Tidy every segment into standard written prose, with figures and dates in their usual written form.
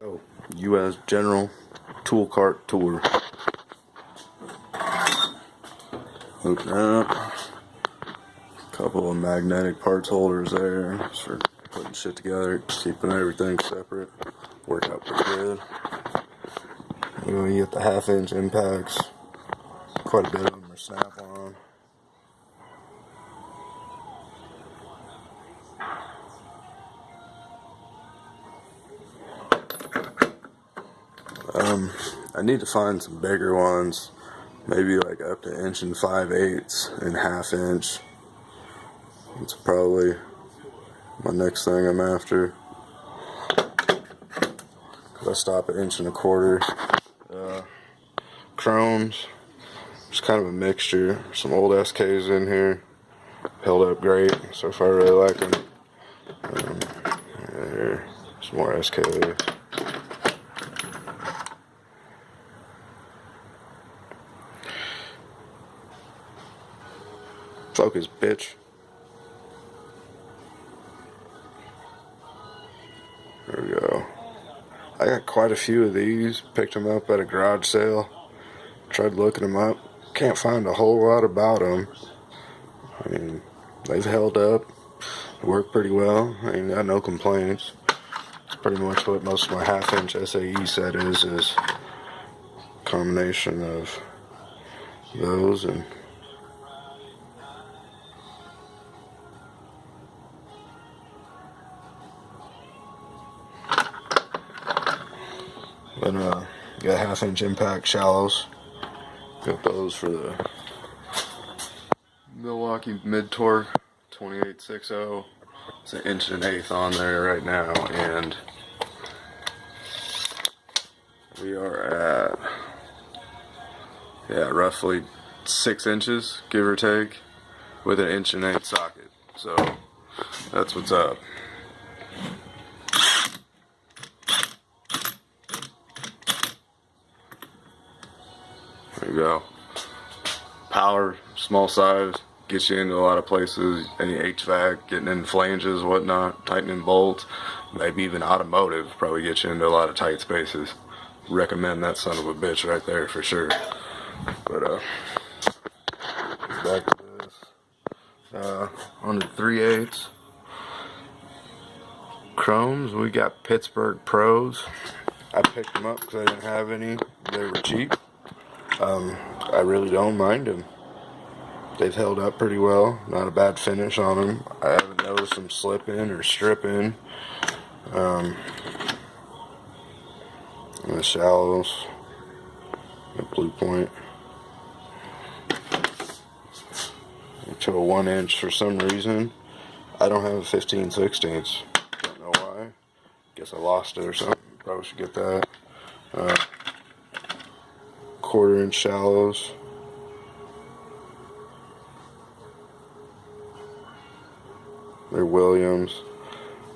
Oh, U.S. General Tool Cart Tour. Open up. Couple of magnetic parts holders there just for putting shit together, keeping everything separate. Work out pretty good. You get the 1/2 inch impacts. Quite a bit of them are snap-on. I need to find some bigger ones, maybe like up to 1 5/8 and 1/2 inch. It's probably my next thing I'm after. Cause I stop at 1 1/4. Chromes, it's kind of a mixture. Some old SKs in here, held up great, so far I really like them. Here, some more SKs. Focus, bitch. There we go. I got quite a few of these. Picked them up at a garage sale. Tried looking them up. Can't find a whole lot about them. I mean, they've held up. Work pretty well. I mean, got no complaints. It's pretty much what most of my 1/2 inch SAE set is a combination of those and got 1/2 inch impact shallows. Got those for the Milwaukee mid-torque 2860. It's an 1 1/8 on there right now, and we are at roughly 6 inches, give or take, with an 1 1/8 socket. So that's what's up. There you go. Power, small size, gets you into a lot of places. Any HVAC, getting in flanges, whatnot, tightening bolts, maybe even automotive, probably get you into a lot of tight spaces. Recommend that son of a bitch right there for sure. But back to this. On the 3/8 chromes, we got Pittsburgh Pros. I picked them up because I didn't have any. They were cheap. I really don't mind them. They've held up pretty well. Not a bad finish on them. I haven't noticed them slipping or stripping. The shallows, the blue point, to a 1 inch for some reason. I don't have a 15/16. Don't know why. Guess I lost it or something. Probably should get that. 1/4 inch shallows. They're Williams.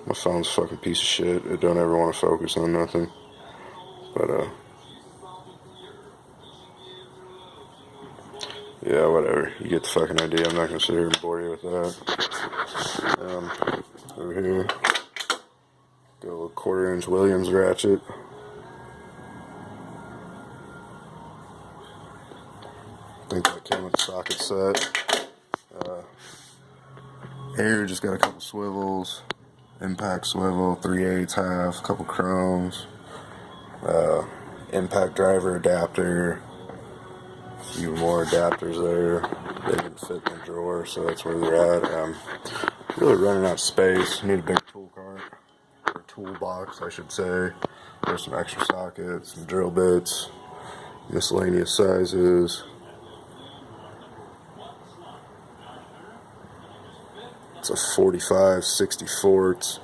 My phone's a fucking piece of shit. It don't ever want to focus on nothing. But yeah, whatever. You get the fucking idea. I'm not gonna sit here and bore you with that. Over here, got a little 1/4 inch Williams ratchet. I think that came with the socket set. Here, just got a couple swivels, impact swivel, 3/8, 1/2, couple chromes, impact driver adapter, a few more adapters there. They didn't fit in the drawer, so that's where they're at. Really running out of space. Need a big tool cart, or toolbox, I should say. There's some extra sockets, some drill bits, miscellaneous sizes. It's a 45/64.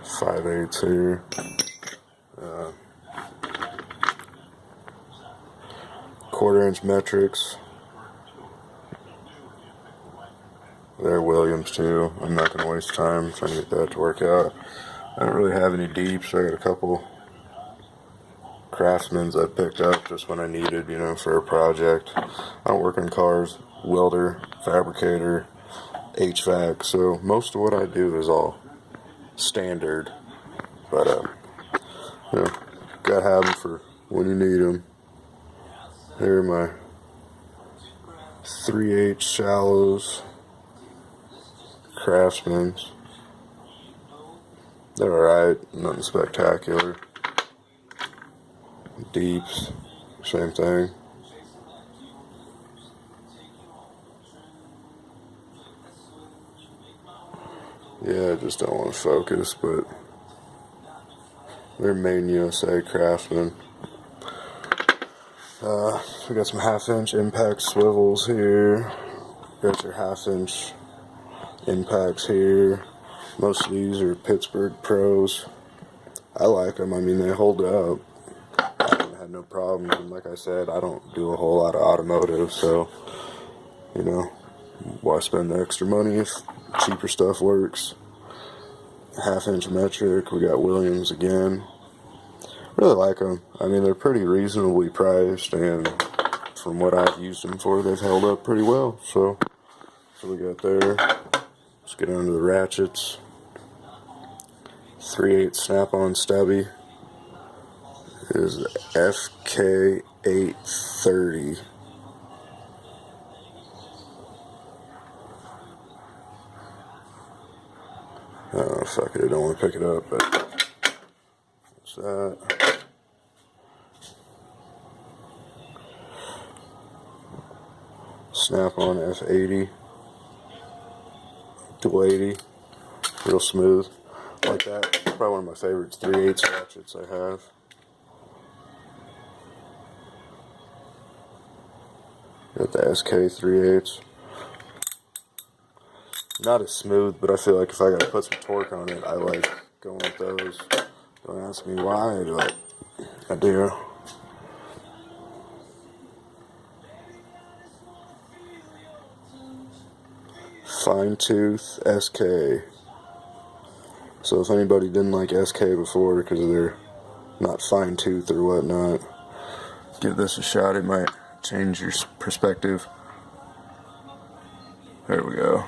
5/8 here. 1/4 inch metrics. They're Williams too. I'm not going to waste time trying to get that to work out. I don't really have any deeps. I got a couple Craftsmans I picked up just when I needed, for a project. I don't work on cars. Welder, fabricator, HVAC, so most of what I do is all standard, but you know, gotta have them for when you need them. Here are my 3/8 Shallows Craftsman. They're alright, nothing spectacular. Deeps, same thing. Yeah, I just don't want to focus, but they're made in USA Craftsman. We got some 1/2-inch impact swivels here. Got your 1/2-inch impacts here. Most of these are Pittsburgh Pros. I like them. I mean, they hold up. I haven't had no problems. And like I said, I don't do a whole lot of automotive, so you know, why spend the extra money if cheaper stuff works? 1/2-inch metric. We got Williams again. Really like them. I mean, they're pretty reasonably priced, and from what I've used them for, they've held up pretty well. So that's what we got there. Let's get on to the ratchets. 3/8 snap-on stubby is FK830. Oh, fuck it, I don't want to pick it up, but what's that? Snap-on F80. Dual 80. Real smooth. Like that. Probably one of my favorites. 3/8 ratchets I have. Got the SK 3/8. Not as smooth, but I feel like if I gotta put some torque on it, I like going with those. Don't ask me why, but I do. Fine Tooth SK. So if anybody didn't like SK before because they're not fine tooth or whatnot, give this a shot. It might change your perspective. There we go.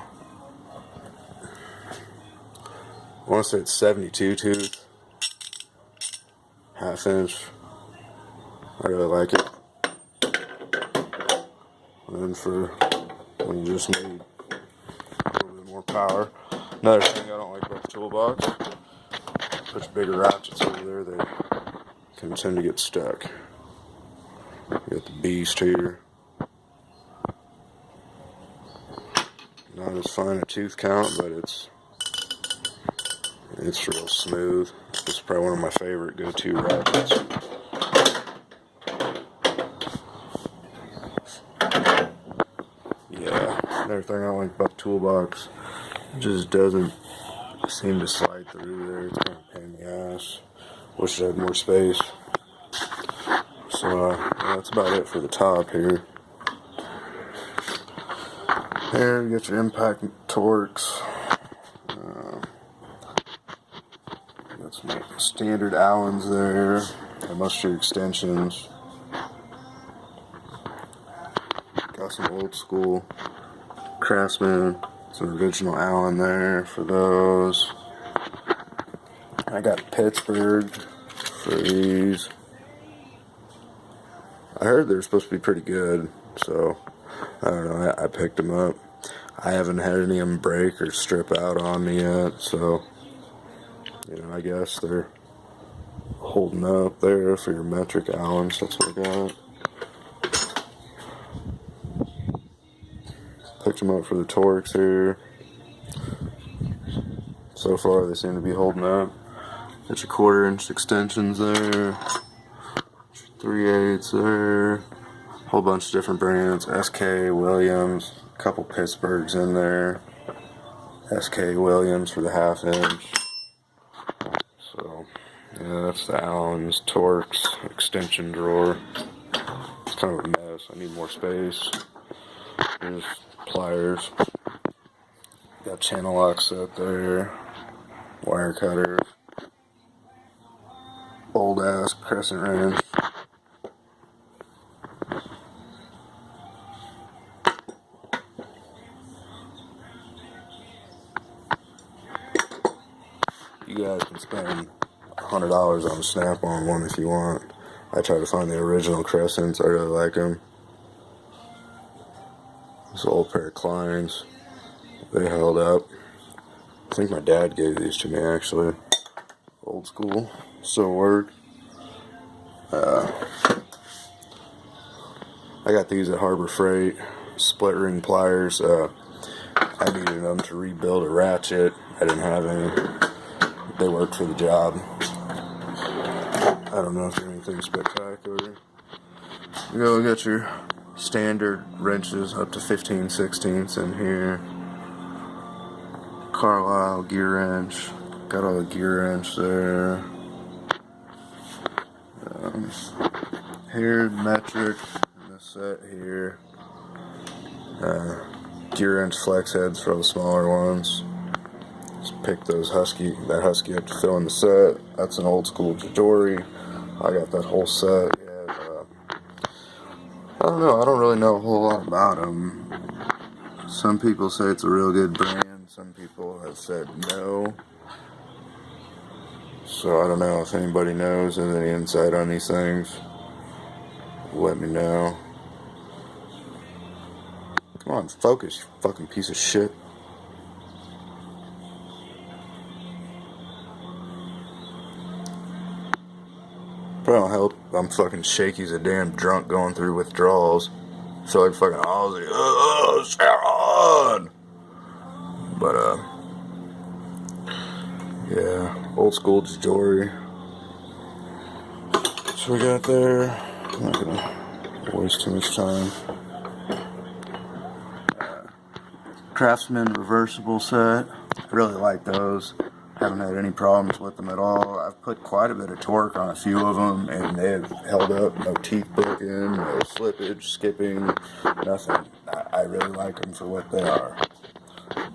I want to say it's 72 tooth, 1/2 inch. I really like it. And then for when you just need a little bit more power. Another thing I don't like about the toolbox, push bigger ratchets over there, they can tend to get stuck. You got the beast here. Not as fine a tooth count, but it's real smooth. It's probably one of my favorite go-to ratchets. Yeah, another thing I don't like about the toolbox, it just doesn't seem to slide through there. It's kind of a pain in the ass. Wish it had more space. So that's about it for the top here. Here you get your impact torques. Got some standard Allens there, and most of your extensions. Got some old school Craftsman, some original Allen there for those. I got Pittsburgh for these. I heard they're supposed to be pretty good, so I don't know, I picked them up. I haven't had any of them break or strip out on me yet, so you know, I guess they're holding up there for your metric Allens. That's what I got. Picked them up for the Torx here. So far they seem to be holding up. Got your 1/4-inch extensions there. 3/8 there. Whole bunch of different brands. SK, Williams, a couple Pittsburghs in there. SK Williams for the 1/2-inch. So yeah, that's the Allen's Torx extension drawer. It's kind of a mess. I need more space. There's pliers. Got channel lock set there. Wire cutter. Old ass crescent wrench. You guys can spend $100 on a snap-on one if you want. I try to find the original crescents. I really like them. This old pair of Kleins. They held up. I think my dad gave these to me, actually. Old school. Still work. I got these at Harbor Freight. Split ring pliers. I needed them to rebuild a ratchet. I didn't have any. They worked for the job. I don't know if they're anything spectacular. You got your standard wrenches up to 15/16 in here. Carlisle gear wrench. Got all the gear wrench there. Here, metric in this set here. Gear wrench flex heads for the smaller ones. Just pick that husky up to fill in the set. That's an old school Jajori. I got that whole set. Yeah, I don't know. I don't really know a whole lot about them. Some people say it's a real good brand. Some people have said no. So I don't know if anybody knows any insight on these things. Let me know. Come on, focus, you fucking piece of shit. Probably don't help. I'm fucking shaky as a damn drunk going through withdrawals. Feel like fucking Ozzy. Sharon! But, yeah, old school Jajori. So we got there. I'm not gonna waste too much time. Craftsman Reversible Set. I really like those. Haven't had any problems with them at all. I've put quite a bit of torque on a few of them, and they have held up. No teeth broken, no slippage, skipping, nothing. I really like them for what they are.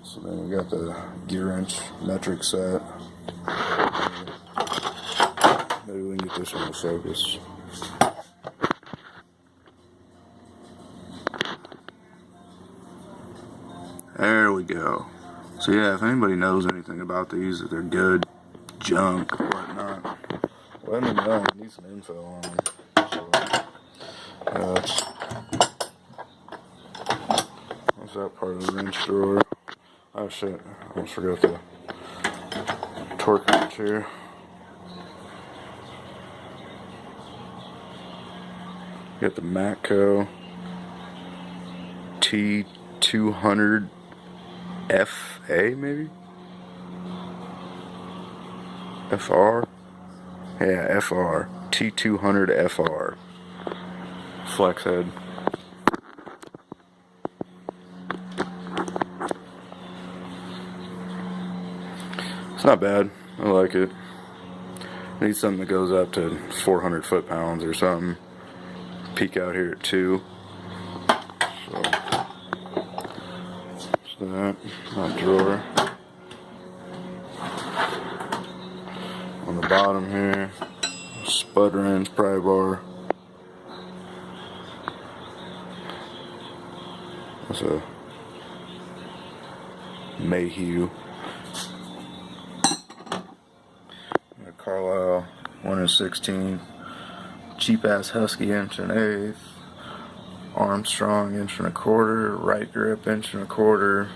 So then we got the gear wrench metric set. Maybe we can get this one to focus. There we go. So yeah, if anybody knows anything about these, if they're good junk or whatnot, let me know. I need some info on them. So, what's that part of the wrench drawer? Oh shit, I almost forgot the torque wrench here. Got the Matco T200 FA, maybe? FR? Yeah, FR. T200 FR. Flex head. It's not bad. I like it. I need something that goes up to 400 foot-pounds or something. Peak out here at 2. So. That drawer. On the bottom here, spud wrench, pry bar. That's a Mayhew. A Carlisle 1/16. Cheap ass Husky 1 1/8. Armstrong 1 1/4, right grip 1 1/4.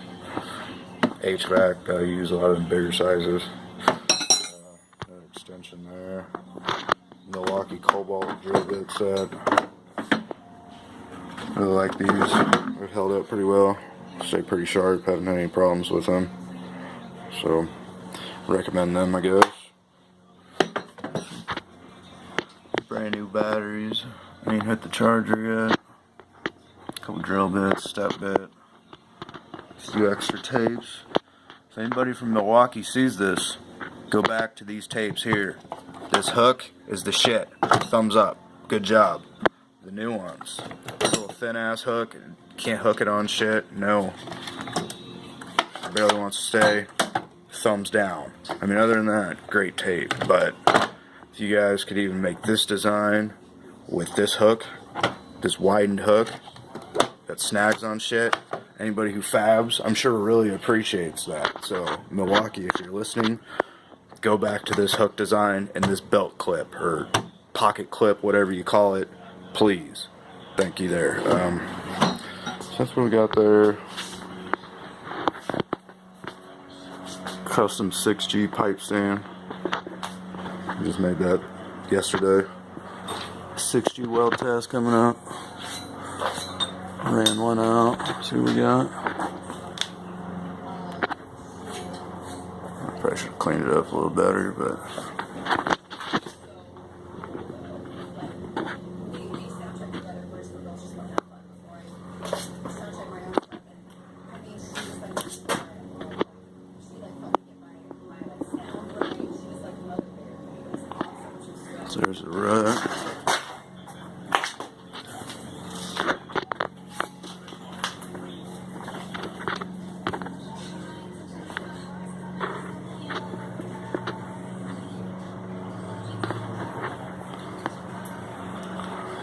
HVAC, I use a lot of the bigger sizes. An extension there. Milwaukee Cobalt drill bit set. Really like these. They've held up pretty well. Stay pretty sharp. Haven't had any problems with them. So, recommend them, I guess. Brand new batteries. I ain't hit the charger yet. Couple drill bits, step bit, a few extra tapes. If anybody from Milwaukee sees this, go back to these tapes here. This hook is the shit. Thumbs up. Good job. The new ones. This little thin ass hook, can't hook it on shit. No. Barely wants to stay. Thumbs down. I mean, other than that, great tape. But if you guys could even make this design with this hook, this widened hook, that snags on shit. Anybody who fabs, I'm sure really appreciates that. So, Milwaukee, if you're listening, go back to this hook design and this belt clip or pocket clip, whatever you call it, please. Thank you there. So that's what we got there. Custom 6G pipe stand. Just made that yesterday. 6G weld test coming up. Ran one out. See what we got. I probably should have cleaned it up a little better, but so there's a rut.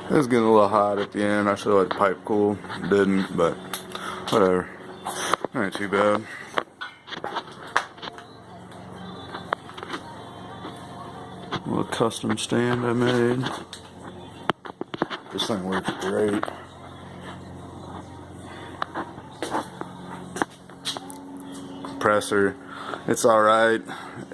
It was getting a little hot at the end. I should have let the pipe cool. Didn't, but whatever. Not too bad. A little custom stand I made. This thing works great. Compressor, it's alright.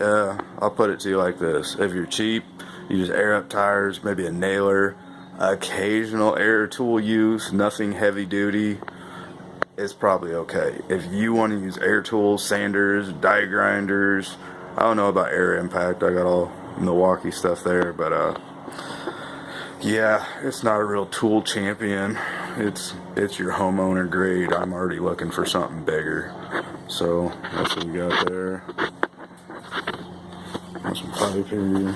I'll put it to you like this. If you're cheap, you just air up tires, maybe a nailer. Occasional air tool use, nothing heavy duty, is probably okay. If you want to use air tools, sanders, die grinders, I don't know about air impact, I got all Milwaukee stuff there, but yeah, it's not a real tool champion. It's your homeowner grade. I'm already looking for something bigger. So that's what we got there. Got some pipe here.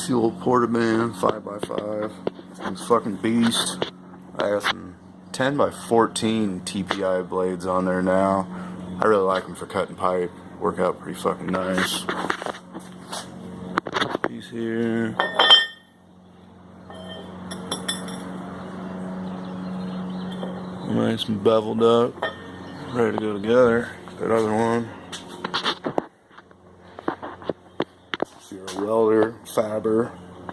Fuel Portaband 5x5. This fucking beast. I got some 10x14 TPI blades on there now. I really like them for cutting pipe. Work out pretty fucking nice. Piece here. Nice and beveled up. Ready to go together. That other one. If you're a welder, fabber,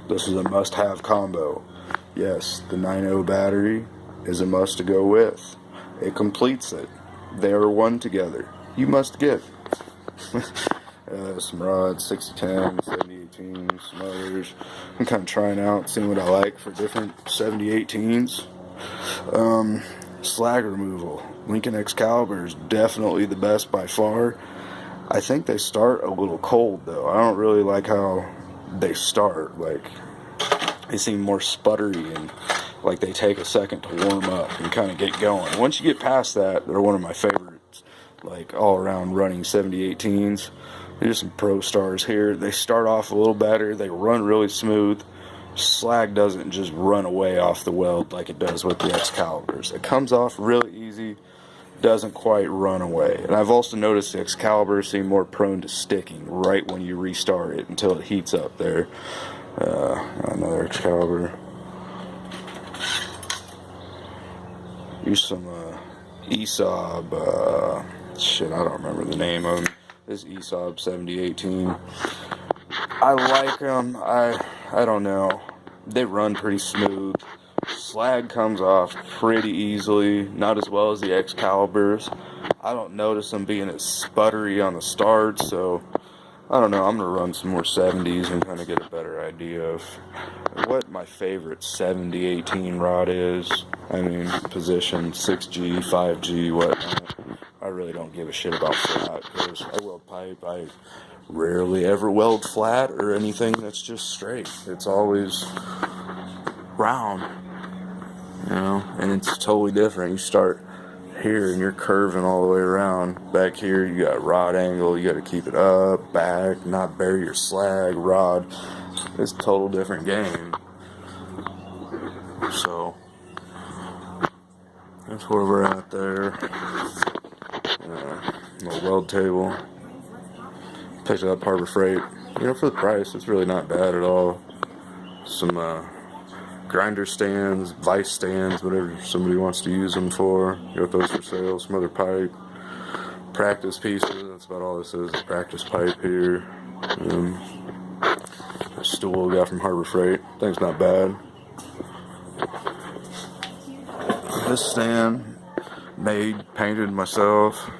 this is a must-have combo. Yes, the 9.0 battery is a must to go with. It completes it. They are one together. You must get. Some rods, 6010, 7018s, some others. I'm kind of trying out, seeing what I like for different 7018s. Slag removal. Lincoln Excalibur is definitely the best by far. I think they start a little cold though. I don't really like how they start. Like, they seem more sputtery and like they take a second to warm up and kind of get going. Once you get past that, they're one of my favorites. Like, all around running 7018s. There's some Pro Stars here. They start off a little better. They run really smooth. Slag doesn't just run away off the weld like it does with the Excaliburs. It comes off really easy, doesn't quite run away. And I've also noticed the Excaliburs seem more prone to sticking right when you restart it until it heats up there. Another Excalibur. Use some Esab, shit, I don't remember the name of them. This Esab 7018. I like them. I don't know. They run pretty smooth. Slag comes off pretty easily. Not as well as the Excaliburs. I don't notice them being as sputtery on the start, so I don't know. I'm going to run some more 70s and kind of get a better idea of what my favorite 7018 rod is. I mean, position, 6G, 5G, whatnot. I really don't give a shit about flat, because I weld pipe. I rarely ever weld flat or anything that's just straight. It's always round, you know, and it's totally different. You start here and you're curving all the way around. Back here you got rod angle, you got to keep it up, back, not bury your slag, rod. It's a total different game. So that's where we're at there. Little weld table. Picked it up Harbor Freight. You know, for the price, it's really not bad at all. Some grinder stands, vice stands, whatever somebody wants to use them for. Got those for sale. Some other pipe. practice pieces. That's about all this is. A practice pipe here. A stool we got from Harbor Freight. Thing's not bad. This stand, made, painted myself.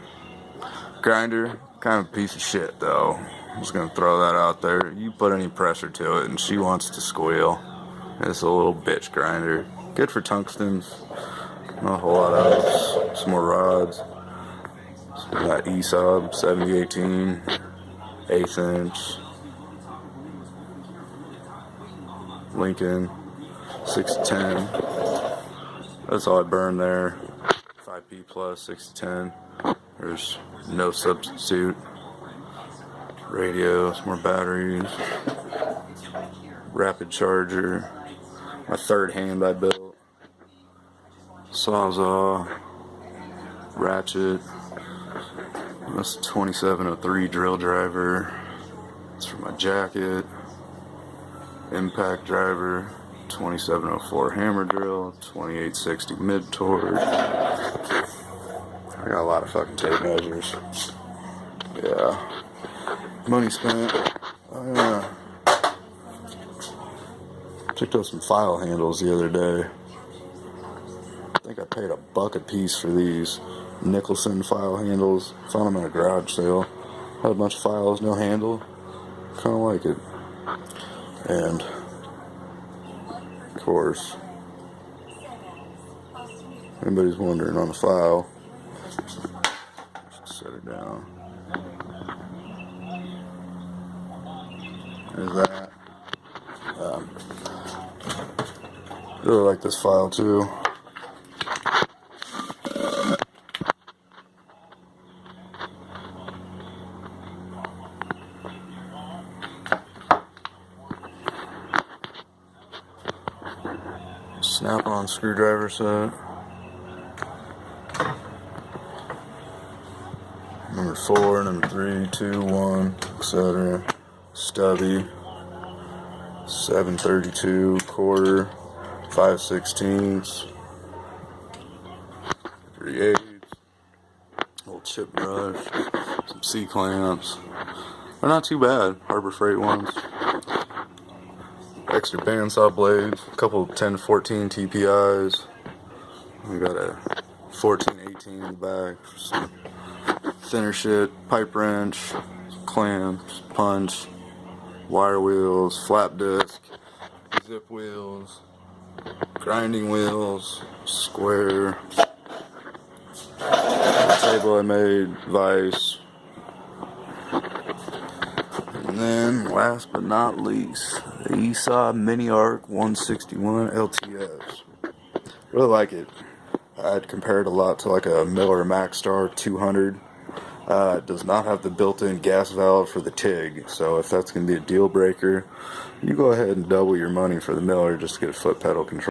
Grinder, kind of a piece of shit though. I'm just gonna throw that out there. You put any pressure to it and she wants to squeal. It's a little bitch grinder. Good for tungstens. Not a whole lot else. Some more rods. So we got Esab 7018, 1/8 inch. Lincoln 610. That's all I burned there. 5P plus 610. There's no substitute. Radio, some more batteries. Rapid charger. My third hand I built. Sawzall. Ratchet. That's a 2703 drill driver. It's for my jacket. Impact driver. 2704 hammer drill. 2860 mid torque. I got a lot of fucking tape measures. Yeah. Money spent. Picked up some file handles the other day. I think I paid $1 a piece for these Nicholson file handles. Found them at a garage sale. Had a bunch of files, no handle. Kind of like it. And, of course, if anybody's wondering on the file, set it down. There's that. Really like this file too. Snap-on screwdriver set. Number 4, number 3, 2, 1, etc. Stubby. 732 quarter. 5/16, 3/8, little chip brush, some C-clamps. They're not too bad, Harbor Freight ones. Extra bandsaw blades, a couple 10-14 TPIs. We got a 14-18 in the back for some thinner shit, pipe wrench, clamps, punch, wire wheels, flap disc, zip wheels. Grinding wheels, square, the table I made, vise, and then last but not least, the Esab Mini Arc 161 LTS. Really like it. I'd compare it a lot to like a Miller Maxstar 200. It does not have the built-in gas valve for the TIG, so if that's going to be a deal breaker, you go ahead and double your money for the Miller just to get a foot pedal control.